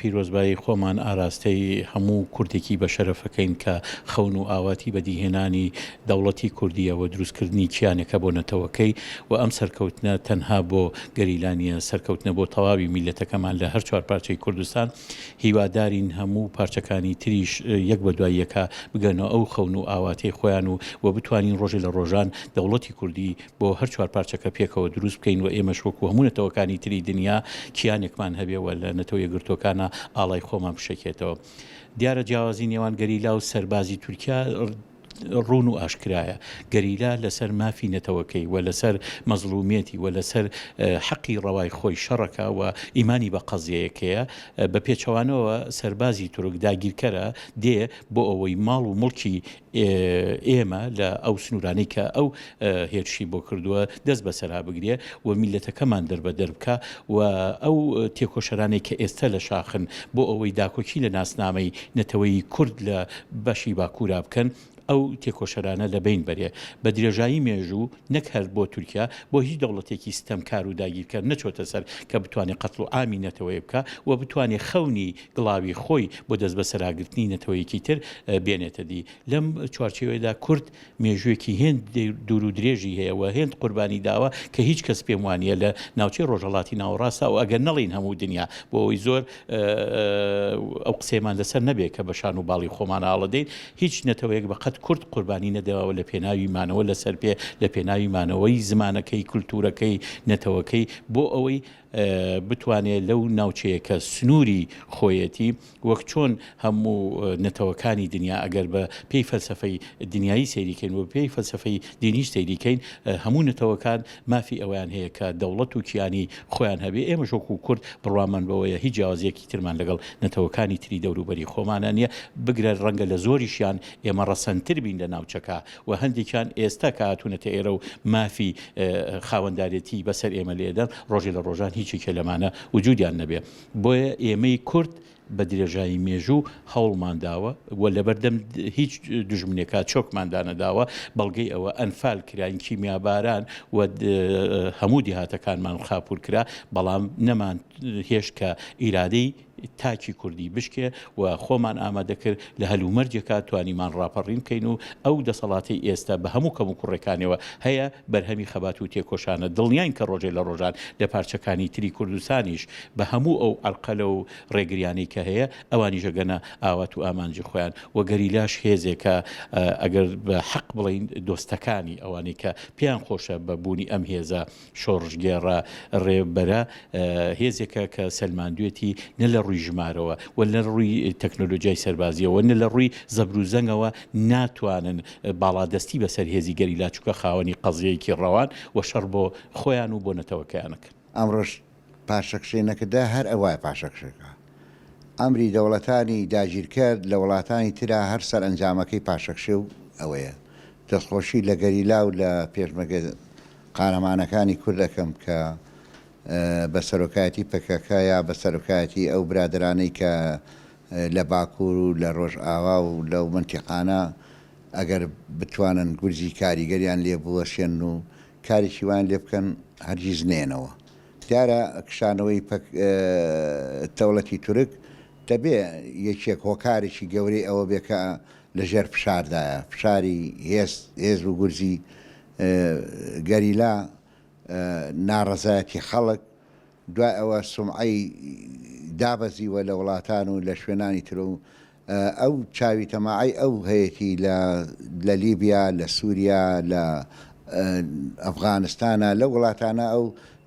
پیرۆزبایی خۆمان ئاراستەی هەموو کوردێکی بە شەرەفەکەین کە خەون و ئاواتی بەدیهێنانی دەوڵەتی کوردیەوە دروستکردنی کیانێکە بۆ نەتەوەکەی و ئەم سەرکەوتنە تەنها بۆ گەریلانیە سەرکەوتنە بۆ تەواوی میلەتەکەمان لە هەر چوار پارچەی کوردستان هیوادارین هەموو پارچەکانی تریش یەک بە دوای یەکە بگەنەوە ئەو خەون و ئاواتەی خۆیان و بتوانین ڕۆژێ لە ڕۆژان دەوڵەتی کوردی بۆ هەر چوار پارچەکە پێکەوە دروست بکەین و ئێمەش وەکو هەموو نەتەوەکانی تری دنیا کیانێکمان هەبێەوە لە نەتەوە یەکگرتوەکانە ئاڵای خۆمان بشەکێتەوە. دیارە جیاوازی نێوان گەریلا و سەربازی تورکیا ڕوون و ئاشکرایە. گەریلا لەسەر مافی نەتەوەکەی و لەسەر مەزڵومیەتی و لەسەر حەقی ڕەوای خۆی شەڕەکە و ئیمانی بە قەزیەیەکەیە بە پێچەوانەوە سەربازی تورک داگیرکەرە دێ بۆ ئەوەی ماڵ و مڵکی ئێمە لە ئەو سنوورانەی کە ئەو هێرشی بۆ کردووە دەست بەسەرا بگرێ و میلەتەکەمان دەربەدەر بکە و ئەو تێکۆشەرانەی کە ئێستا لە شاخن بۆ ئەوەی داکۆکی لە ناسنامەی نەتەوەی کورد لە بەشی باکوورا بکەن ئەو تێکۆشەرانە لە بین بەرێ بە درێژایی مێژوو نەک هەر بۆ تورکیا بۆ هیچ دەوڵەتێکی ستەمکار و داگیرکەر نەچۆتە سەر کە بتوانێت قەتڵ و ئامی نەتەوەی بکە و بتوانێت خەونی گڵاوی خۆی بۆ دەست بە سەراگرتنی نەتەوەیەکی تر بێنێتە دی. لەم چوارچێوەیەدا کورد مێژوویەکی هێند دوور و درێژی هەیە و هێند قوربانی داوە کە هیچ کەس پێم وانە لە ناوچەی ڕۆژهەڵاتی ناوەڕاستە و ئەگەر نەڵین هەموو دنیا بۆ ئەوی زۆر ئەو قسەیمان لەسەر نەبێت کە بە شان و باڵی خۆمان ئاڵەدەین هیچ نەتەوەیەک بەقەت کورد قوربانی نەداوە لە پێناویمانەوە لەسەر پێ لە پێناویمانەوەی زمانەکەی کولتورەکەی نەتەوەکەی بۆ ئەوەی بتوانێت لەو ناوچەیەکە سنووری خۆیەتی وەک چۆن هەموو نەتەوەکانی دنیا ئەگەر بە پێی فەلسەفەی دنیایی سەیریکەین و پێی فەلسەفەی دینیش سەیریکەین هەموو نەتەوەکان مافی ئەویان هەیە کە دەوڵەت و کیانی خۆیان هەبێ. ئێمە شۆکو کورد بڕوامان بەوەیە هیچ جیاوازیەکی ترمان لەگەڵ نەتەوەکانی تری دەوروبەری خۆمانە نییە بگرە ڕەنگە لە زۆریشیان ئێمە ڕەسەنتر بین لە ناوچەکە و هەندێکیان ئێستا کە هاتوونەتە ئێرە و مافی خاوەندارێتی بەسەر ئێمە لێدەن ڕۆژێ لە ڕۆژان هیچی کە لەمانە وجودیان نەبێ. بۆیە ئێمەی کورد بە درێژایی مێژوو هەوڵمان داوە و لەبەردەم هیچ دژمنێکا چۆکماندانەداوە بەڵگەی ئەوە ئەنفال کراین کیمیاباران و هەموو دیهاتەکانمان خاپور کرا بەڵام نەمان هێش کە ئیرادەی تاکی کوردی بشکێ و خۆمان ئامادەکرد لە هەلومەرجێکا توانیمان ڕاپەڕین بکەین و ئەو دەسەڵاتی ئێستا بە هەموو کەم و کوڕەکانەوە هەیە بەرهەمی خەبات و تێکۆشانە دڵنیاین کە ڕۆژێ لە ڕۆژان لە پارچەکانی تری کوردستانیش بە هەموو ئەو ئەرقەلە و ڕێگریانەی کە هەیە ئەوانیش ئەگەنە ئاوات و ئامانجی خۆیان و گەریلاش هێزێکە ئەگەر بە حەق بڵین دۆستەکانی ئەوانەی کە پێیان خۆشە بە بوونی ئەم هێزە شۆڕژگێڕە ڕێبەرە هێزێکە کە سەلماندوێتی نە لە ڕووی ژمارەوە و لە ڕووی تەکنۆلۆژیای سەربازیەوە نە لە ڕووی زەبروزەنگەوە ناتوانن باڵادەستی بەسەر هێزی گەریلا چووکە خاوەنی قەزیەیەکی ڕەوان و شەڕ بۆ خۆیان و بۆ نەتەوەکەیانەکەن. ئەمڕۆژ پاشەکشێنەکەدا هەر ئەوای پاشەکشەکە ئەمری دەوڵەتانی داگیرکرد لە وڵاتانی ترا هەر سەر ئەنجامەکەی پاشەکشێ و ئەوەیە دەستخۆشی لە گەریلا و لە پێشمەگە قارەمانەکانی کوردەکەم کە بە سەرۆکایەتی پەکەکەیە بە سەرۆکایەتی ئەو برادرانەی کە لە باکوور و لە ڕۆژئاوا و لەو منتیقانە ئەگەر بتوانن گورجی کاریگەریان لێ بوەشێن و کارێکی وان لێ بکەن هەرگیز نێنەوە. دیارە کشانەوەی دەوڵەتی تورک دەبێ یەکێک هۆکارێکی گەورەی ئەوە بێکە لەژێر فشاردایە فشاری هێز و گورجی گەریلا ناڕەزایەتی خەڵک دوای ئەوە سومعەی دابەزیوە لە وڵاتان و لە شوێنانی تر و ئەو چاوی تەماعی ئەو هەیەی لە لیبیا لە سووریا لە ئەفغانستانە لە وڵاتانە ئەو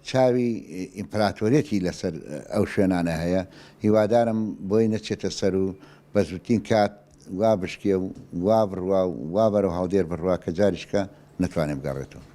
چاوی ئیمپراتۆریەتی لەسەر ئەو شوێنانە هەیە. هیوادارم بۆی نەچێتە سەر و بە زووترین کات وا بشکێ و وا بڕوا و وا بەرەو هاودێر بڕوا کە جاریشکە نەتوانێت بگەڕێتەوە.